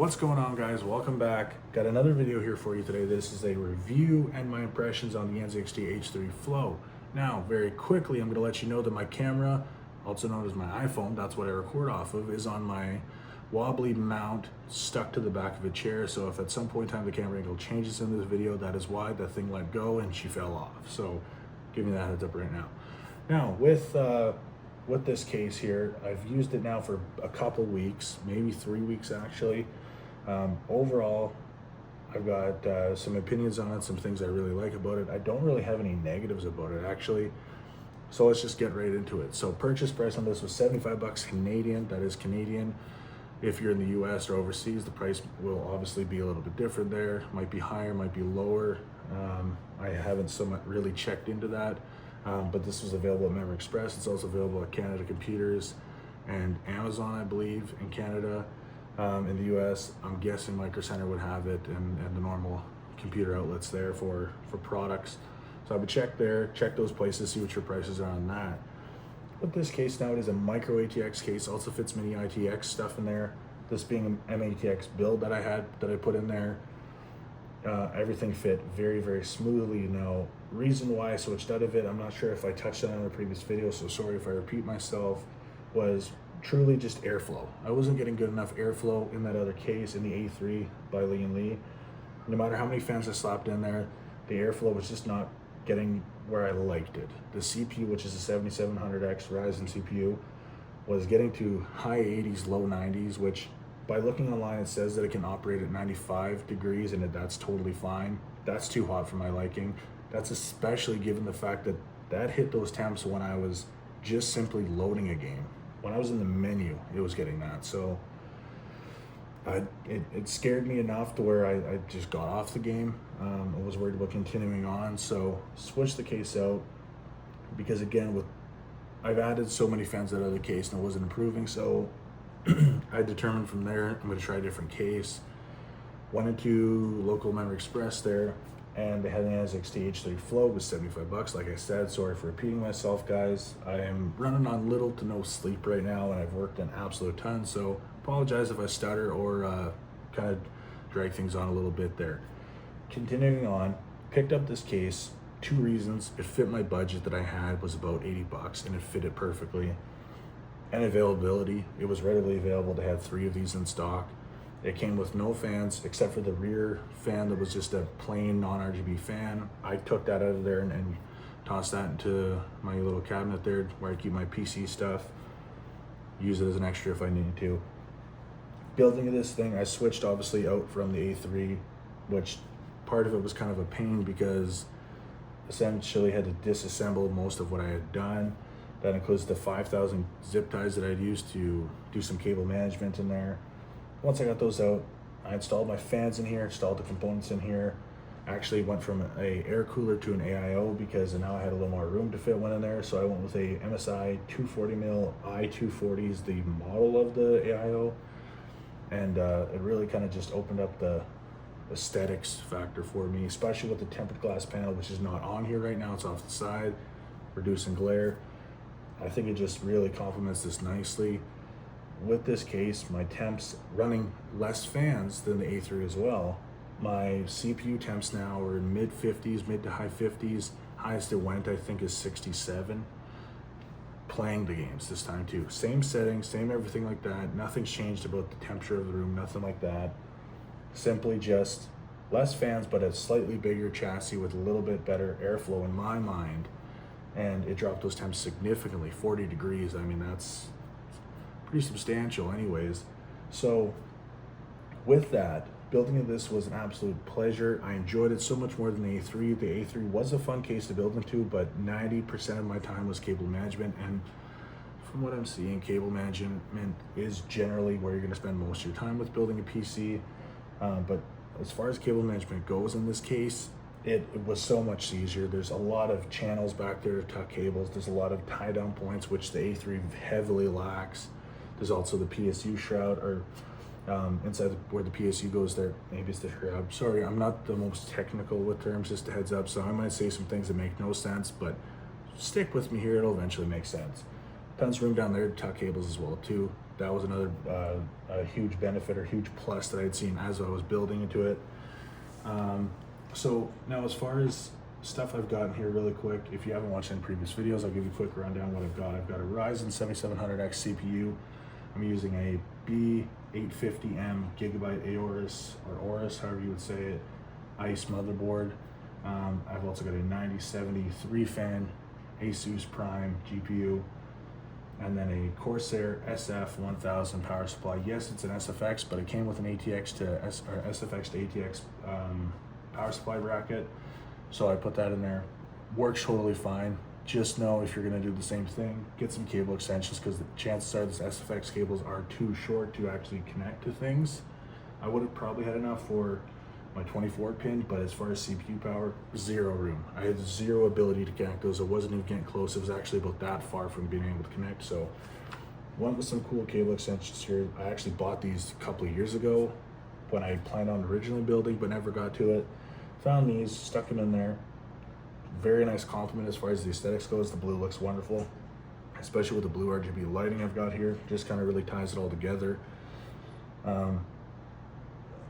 What's going on, guys? Welcome back. Got another video here for you today. This is a review and my impressions on the NZXT H3 Flow. Now, very quickly, I'm going to let you know that my camera, also known as my iPhone, that's what I record off of, is on my wobbly mount stuck to the back of a chair. So if at some point in time the camera angle changes in this video, that is why that thing let go and she fell off. So give me that heads up right now. Now, with this case here, I've used it now for a couple weeks, maybe 3 weeks actually. Overall, I've got some opinions on it, some things I really like about it. I don't really have any negatives about it actually. So let's just get right into it. So purchase price on this was 75 bucks Canadian. That is Canadian. If you're in the US or overseas, the price will obviously be a little bit different there. Might be higher, might be lower. I haven't so much really checked into that. But this was available at Memory Express. It's also available at Canada Computers and Amazon, I believe, in Canada. In the US, I'm guessing Micro Center would have it, and the normal computer outlets there for products. So I would check there, check those places, see what your prices are on that. But this case now, it is a micro ATX case, also fits mini ITX stuff in there. This being an MATX build that I put in there, everything fit very, very smoothly. Now, reason why I switched out of it, I'm not sure if I touched on it in a previous video, so sorry if I repeat myself, was truly just airflow. I wasn't getting good enough airflow in that other case, in the A3 by Lee & Lee. No matter how many fans I slapped in there, the airflow was just not getting where I liked it. The CPU, which is a 7700X Ryzen CPU, was getting to high 80s, low 90s, which by looking online, it says that it can operate at 95 degrees and that's totally fine. That's too hot for my liking. That's especially given the fact that that hit those temps when I was just simply loading a game. When I was in the menu, it was getting that. So it scared me enough to where I just got off the game. I was worried about continuing on, so switched the case out because again, I've added so many fans to that other case and it wasn't improving. So I determined from there, I'm going to try a different case. Went into local Memory Express there, and they had an NZXT H3 Flow with 75 bucks. Like I said, sorry for repeating myself, guys. I am running on little to no sleep right now, and I've worked an absolute ton, so apologize if I stutter or kind of drag things on a little bit there. Continuing on, picked up this case, 2 reasons. It fit my budget that I had, was about 80 bucks, and it fit it perfectly. And availability, it was readily available. They had 3 of these in stock. It came with no fans except for the rear fan that was just a plain non-RGB fan. I took that out of there and tossed that into my little cabinet there where I keep my PC stuff. Use it as an extra if I needed to. Building this thing, I switched obviously out from the A3, which part of it was kind of a pain because essentially had to disassemble most of what I had done. That includes the 5,000 zip ties that I'd used to do some cable management in there. Once I got those out, I installed my fans in here, installed the components in here. Actually went from a air cooler to an AIO because now I had a little more room to fit one in there. So I went with a MSI 240mm i240 is the model of the AIO. And it really kind of just opened up the aesthetics factor for me, especially with the tempered glass panel, which is not on here right now. It's off the side, reducing glare. I think it just really complements this nicely. With this case, my temps running less fans than the A3 as well. My CPU temps now are in mid 50s, mid to high 50s. Highest it went, I think, is 67. Playing the games this time too. Same settings, same everything like that. Nothing's changed about the temperature of the room, nothing like that. Simply just less fans, but a slightly bigger chassis with a little bit better airflow in my mind. And it dropped those temps significantly, 40 degrees. I mean, that's pretty substantial anyways. So with that, building this was an absolute pleasure. I enjoyed it so much more than the A3. The A3 was a fun case to build into, but 90% of my time was cable management. And from what I'm seeing, cable management is generally where you're gonna spend most of your time with building a PC. But as far as cable management goes in this case, it was so much easier. There's a lot of channels back there to tuck cables. There's a lot of tie down points, which the A3 heavily lacks. There's also the PSU shroud, or inside where the PSU goes there. Maybe it's the shroud. Sorry, I'm not the most technical with terms, just a heads up. So I might say some things that make no sense, but stick with me here. It'll eventually make sense. Tons of room down there to tuck cables as well too. That was another a huge benefit or huge plus that I'd seen as I was building into it. So now as far as stuff I've gotten here really quick, if you haven't watched any previous videos, I'll give you a quick rundown what I've got. I've got a Ryzen 7700X CPU. I'm using a B850M Gigabyte Aorus, or Aorus, however you would say it, ICE motherboard. I've also got a 9070 3-fan Asus Prime GPU, and then a Corsair SF1000 power supply. Yes, it's an SFX, but it came with an SFX to ATX power supply bracket, so I put that in there. Works totally fine. Just know if you're going to do the same thing, get some cable extensions, because the chances are this SFX cables are too short to actually connect to things. I would have probably had enough for my 24 pin, but as far as CPU power, zero room. I had zero ability to connect those. I wasn't even getting close. It was actually about that far from being able to connect. So went with some cool cable extensions here. I actually bought these a couple of years ago when I planned on originally building, but never got to it. Found these, stuck them in there. Very nice compliment as far as the aesthetics goes. The blue looks wonderful, especially with the blue RGB lighting I've got here. Just kind of really ties it all together.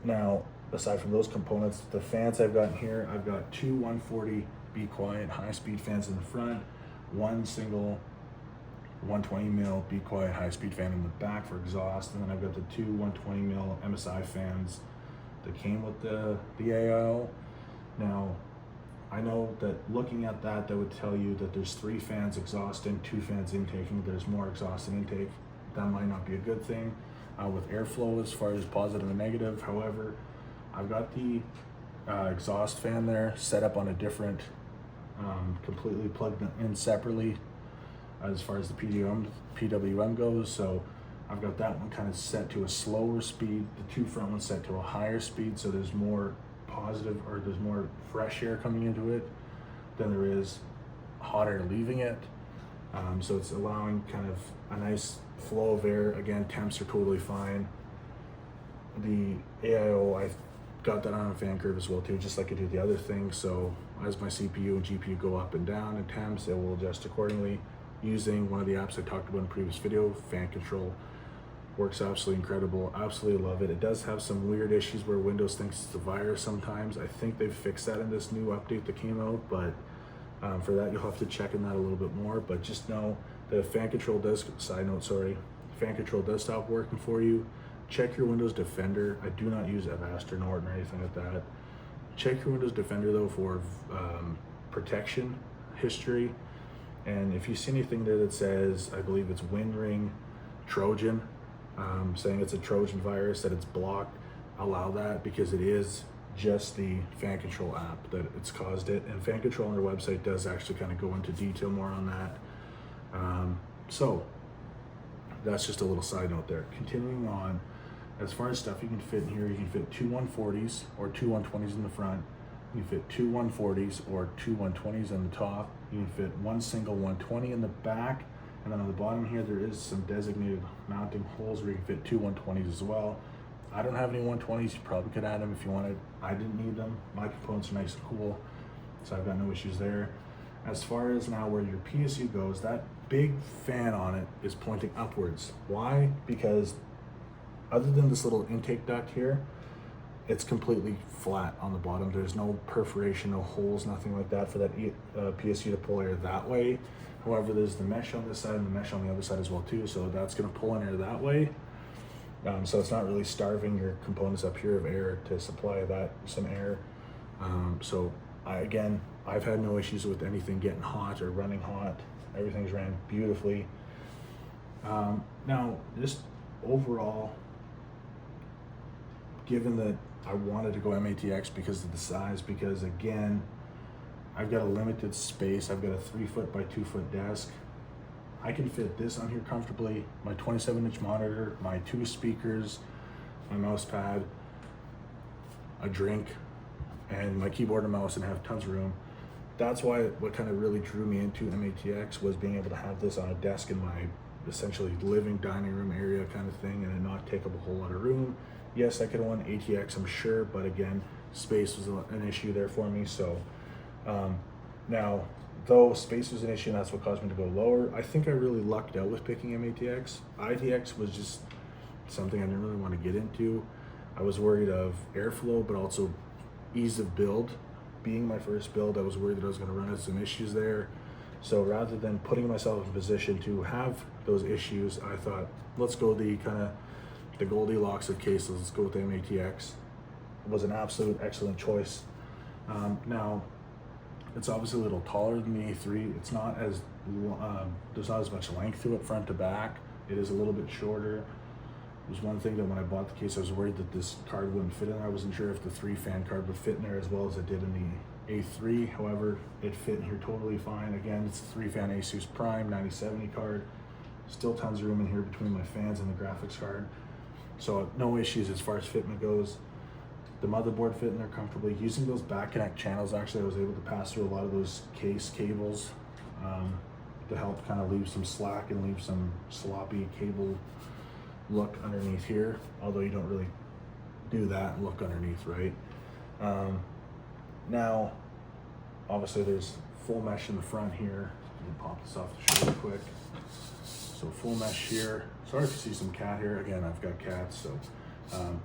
Now, aside from those components, the fans I've got in here, I've got two 140 Be Quiet high-speed fans in the front, one single 120 mil Be Quiet high-speed fan in the back for exhaust, and then I've got the two 120 mil MSI fans that came with the AIO. Now, I know that looking at that, that would tell you that there's 3 fans exhausting, 2 fans intaking. There's more exhaust and intake. That might not be a good thing with airflow as far as positive and negative. However, I've got the exhaust fan there set up on a different, completely plugged in separately as far as the PWM goes. So I've got that one kind of set to a slower speed, the 2 front ones set to a higher speed, so there's more positive, or there's more fresh air coming into it than there is hot air leaving it. So it's allowing kind of a nice flow of air. Again, temps are totally fine. The AIO, I've got that on a fan curve as well too, just like I do the other thing. So as my CPU and GPU go up and down in temps, it will adjust accordingly using one of the apps I talked about in the previous video, Fan Control. Works absolutely incredible. Absolutely love it. It does have some weird issues where Windows thinks it's a virus sometimes. I think they've fixed that in this new update that came out, but for that you'll have to check in that a little bit more. But just know that if Fan Control does, Fan Control does stop working for you, check your Windows Defender. I do not use Avast or Norton or anything like that. Check your Windows Defender though for protection history. And if you see anything there that says, I believe it's WinRing Trojan, saying it's a Trojan virus, that it's blocked, allow that, because it is just the Fan Control app that it's caused it. And Fan Control on their website does actually kind of go into detail more on that. So that's just a little side note there. Continuing on, as far as stuff you can fit in here, you can fit 2 140s or 2 120s in the front. You can fit 2 140s or 2 120s on the top. You can fit one single 120 in the back. And then on the bottom here, there is some designated mounting holes where you can fit 2 120s as well. I don't have any 120s. You probably could add them if you wanted. I didn't need them. My components are nice and cool, so I've got no issues there. As far as now where your PSU goes, that big fan on it is pointing upwards. Why? Because other than this little intake duct here, it's completely flat on the bottom. There's no perforation, no holes, nothing like that for that PSU to pull air that way. However, there's the mesh on this side and the mesh on the other side as well too, so that's going to pull in air that way. So it's not really starving your components up here of air to supply that some air. So I've had no issues with anything getting hot or running hot. Everything's ran beautifully. Now, just overall, given that I wanted to go MATX because of the size, because again, I've got a limited space. I've got a 3-foot by 2-foot desk. I can fit this on here comfortably, my 27-inch monitor, my 2 speakers, my mouse pad, a drink, and my keyboard and mouse, and have tons of room. That's why what kind of really drew me into MATX was being able to have this on a desk in my essentially living dining room area kind of thing, and it not take up a whole lot of room. Yes, I could have won ATX, I'm sure, but again, space was an issue there for me. So Now, though space was an issue and that's what caused me to go lower, I think I really lucked out with picking M-ATX. ITX was just something I didn't really want to get into. I was worried of airflow, but also ease of build. Being my first build, I was worried that I was going to run into some issues there. So rather than putting myself in a position to have those issues, I thought, let's go the kind of the Goldilocks of cases. Let's go with the M-ATX. It was an absolute excellent choice. Now, it's obviously a little taller than the A3. It's not as, there's not as much length to it front to back. It is a little bit shorter. There's one thing that when I bought the case, I was worried that this card wouldn't fit in there. I wasn't sure if the 3-fan card would fit in there as well as it did in the A3. However, it fit in here totally fine. Again, it's a 3-fan Asus Prime 9070 card. Still tons of room in here between my fans and the graphics card. So no issues as far as fitment goes. The motherboard fit in there comfortably. Using those back connect channels, actually I was able to pass through a lot of those case cables to help kind of leave some slack and leave some sloppy cable look underneath here, although you don't really do that and look underneath, right? Now, obviously there's full mesh in the front here. Let me pop this off the shoulder quick. So full mesh here. Sorry if you see some cat here. Again, I've got cats, so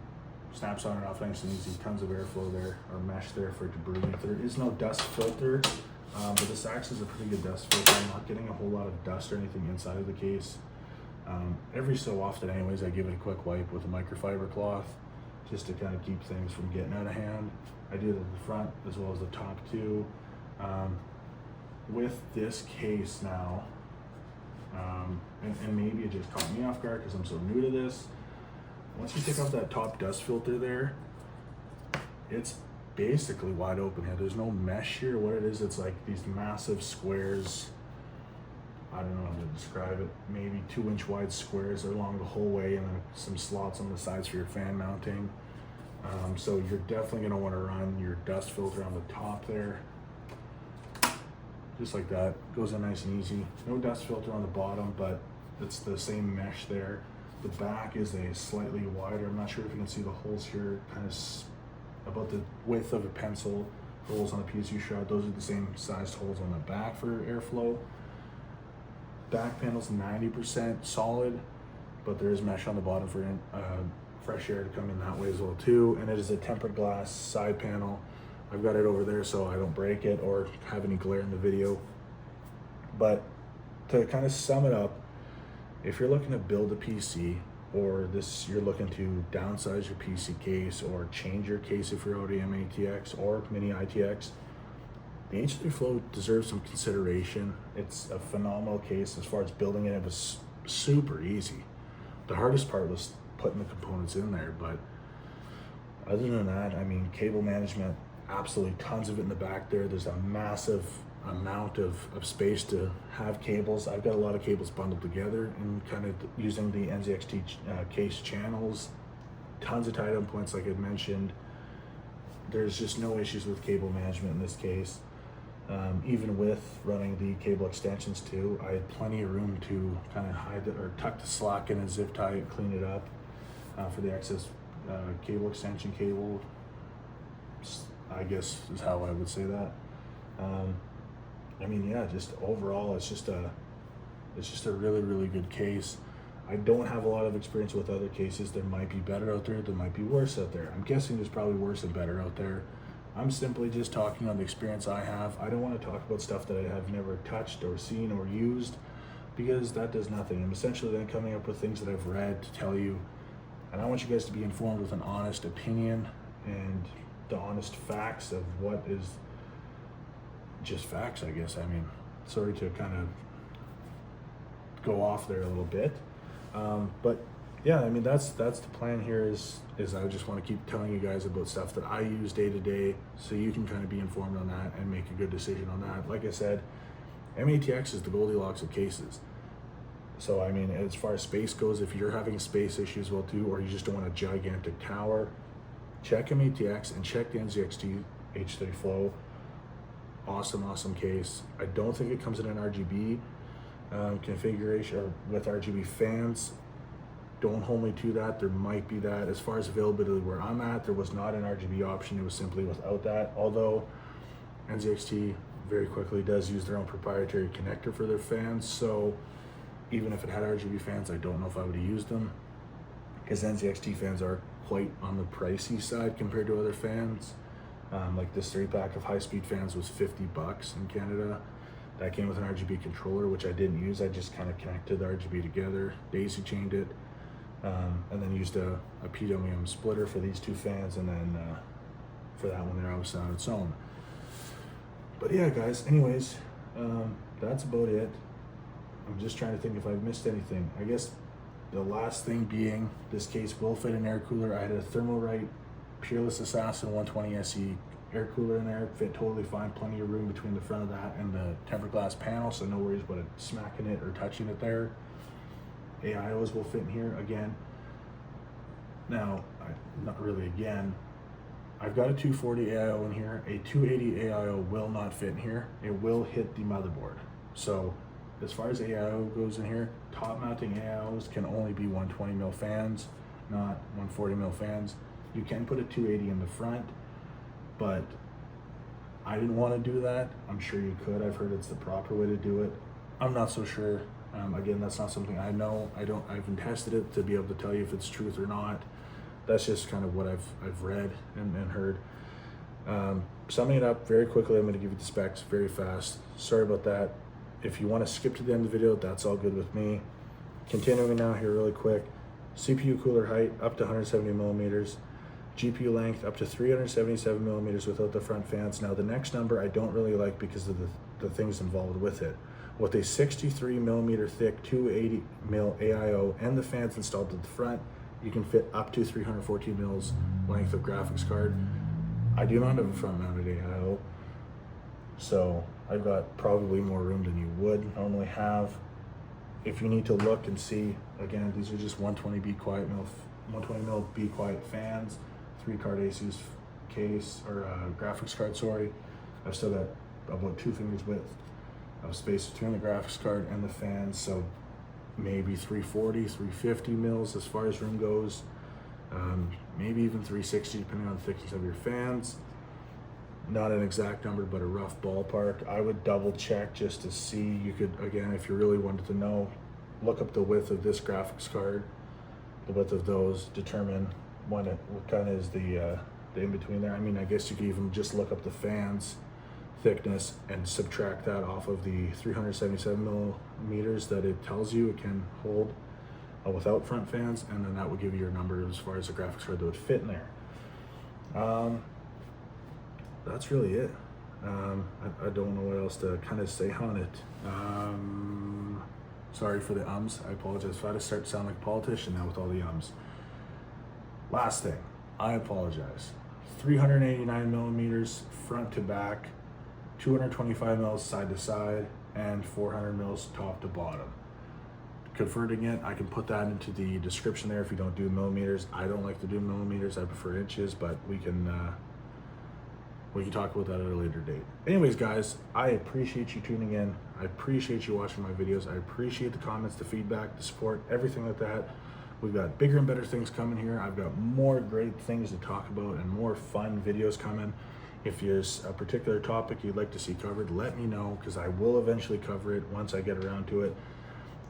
snaps on and off nice and easy. Tons of airflow there, or mesh there for it to breathe. There is no dust filter, but this acts as a pretty good dust filter. I'm not getting a whole lot of dust or anything inside of the case. Every so often anyways, I give it a quick wipe with a microfiber cloth just to kind of keep things from getting out of hand. I do it at the front as well as the top too. With this case now, and maybe it just caught me off guard because I'm so new to this. Once you take off that top dust filter there, it's basically wide open here. There's no mesh here. What it is, it's like these massive squares. I don't know how to describe it. Maybe 2-inch wide squares along the whole way, and then some slots on the sides for your fan mounting. So you're definitely gonna wanna run your dust filter on the top there. Just like that, goes in nice and easy. No dust filter on the bottom, but it's the same mesh there. The back is a slightly wider. I'm not sure if you can see the holes here, kind of about the width of a pencil. Holes on the PSU shroud, those are the same sized holes on the back for airflow. Back panel's 90% solid, but there is mesh on the bottom for fresh air to come in that way as well too. And it is a tempered glass side panel. I've got it over there so I don't break it or have any glare in the video. But to kind of sum it up, if you're looking to build a PC, or you're looking to downsize your PC case or change your case if you're already M-ATX or Mini ITX, the H3 Flow deserves some consideration. It's a phenomenal case. As far as building it, it was super easy. The hardest part was putting the components in there, but other than that, I mean, cable management, absolutely tons of it in the back there. There's a massive amount of space to have cables. I've got a lot of cables bundled together and kind of using the NZXT case channels. Tons of tie-down points like I mentioned. There's just no issues with cable management in this case. Even with running the cable extensions too, I had plenty of room to kind of hide or tuck the slack in and zip tie it, clean it up for the excess cable extension cable, I guess is how I would say that. I mean, yeah, just overall, it's just a really, really good case. I don't have a lot of experience with other cases. There might be better out there, there might be worse out there. I'm guessing there's probably worse and better out there. I'm simply just talking on the experience I have. I don't want to talk about stuff that I have never touched or seen or used, because that does nothing. I'm essentially then coming up with things that I've read to tell you, and I want you guys to be informed with an honest opinion and the honest facts of what is just facts, I guess. I mean, sorry to kind of go off there a little bit, but yeah, I mean, that's the plan here is I just want to keep telling you guys about stuff that I use day to day, so you can kind of be informed on that and make a good decision on that. Like I said, M-ATX is the Goldilocks of cases. So I mean, as far as space goes, if you're having space issues well too, or you just don't want a gigantic tower, check M-ATX and check the NZXT H3 Flow. Awesome case. I don't think it comes in an RGB configuration or with RGB fans. Don't hold me to that. There might be that. As far as availability where I'm at, there was not an RGB option. It was simply without that. Although NZXT very quickly does use their own proprietary connector for their fans. So even if it had RGB fans, I don't know if I would have used them, because NZXT fans are quite on the pricey side compared to other fans. Like this 3-pack of high-speed fans was $50 in Canada. That came with an RGB controller, which I didn't use. I just kind of connected the RGB together, daisy chained it, and then used a PWM splitter for these two fans, and then for that one there, obviously on its own. But yeah, guys, anyways, that's about it. I'm just trying to think if I've missed anything. I guess the last thing being, this case will fit an air cooler. I had a Thermalright Peerless Assassin 120 SE air cooler in there. It fit totally fine, plenty of room between the front of that and the tempered glass panel, so no worries about it smacking it or touching it there. AIOs will fit in here again. Now, not really again, I've got a 240 AIO in here. A 280 AIO will not fit in here. It will hit the motherboard. So as far as AIO goes in here, top mounting AIOs can only be 120 mil fans, not 140 mil fans. You can put a 280 in the front, but I didn't want to do that. I'm sure you could. I've heard it's the proper way to do it. I'm not so sure. Again, that's not something I know. I haven't tested it to be able to tell you if it's truth or not. That's just kind of what I've read and heard. Summing it up very quickly, I'm going to give you the specs very fast. Sorry about that. If you want to skip to the end of the video, that's all good with me. Continuing now here really quick. CPU cooler height up to 170 millimeters. GPU length up to 377 millimeters without the front fans. Now the next number I don't really like because of the things involved with it. With a 63 millimeter thick 280 mil AIO and the fans installed at the front, you can fit up to 314 mils length of graphics card. I do not have a front mounted AIO, so I've got probably more room than you would normally have. If you need to look and see, again, these are just 120 mil Be Quiet fans, 3-card Asus case, or graphics card, sorry. I've still got about 2 fingers width of space between the graphics card and the fans, so maybe 340, 350 mils as far as room goes, maybe even 360 depending on the thickness of your fans. Not an exact number, but a rough ballpark. I would double check just to see. You could, again, if you really wanted to know, look up the width of this graphics card, the width of those, determine what kind of is the in-between there. I mean, I guess you could even just look up the fans thickness and subtract that off of the 377 millimeters that it tells you it can hold without front fans, and then that would give you your number as far as the graphics card that would fit in there. That's really it. I don't know what else to kind of say on it. Sorry for the ums. I apologize if I start to sound like a politician now with all the ums. Last thing, I apologize. 389 millimeters front to back, 225 mils side to side, and 400 mils top to bottom. Converting it, I can put that into the description there if you don't do millimeters. I don't like to do millimeters, I prefer inches, but we can talk about that at a later date. Anyways, guys, I appreciate you tuning in. I appreciate you watching my videos. I appreciate the comments, the feedback, the support, everything like that. We've got bigger and better things coming here. I've got more great things to talk about and more fun videos coming. If there's a particular topic you'd like to see covered, let me know, because I will eventually cover it once I get around to it.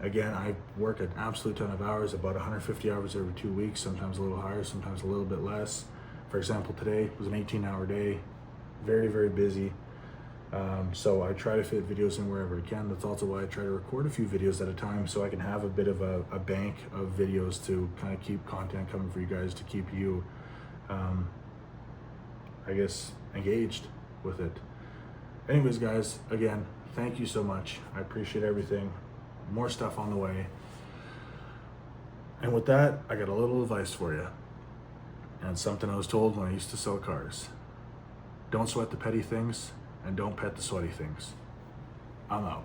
Again, I work an absolute ton of hours, about 150 hours every 2 weeks, sometimes a little higher, sometimes a little bit less. For example, today was an 18-hour day, very, very busy. So I try to fit videos in wherever I can. That's also why I try to record a few videos at a time, so I can have a bit of a bank of videos to kind of keep content coming for you guys, to keep you, I guess, engaged with it. Anyways, guys, again, thank you so much. I appreciate everything. More stuff on the way. And with that, I got a little advice for you. And something I was told when I used to sell cars. Don't sweat the petty things, and don't pet the sweaty things. I'm out.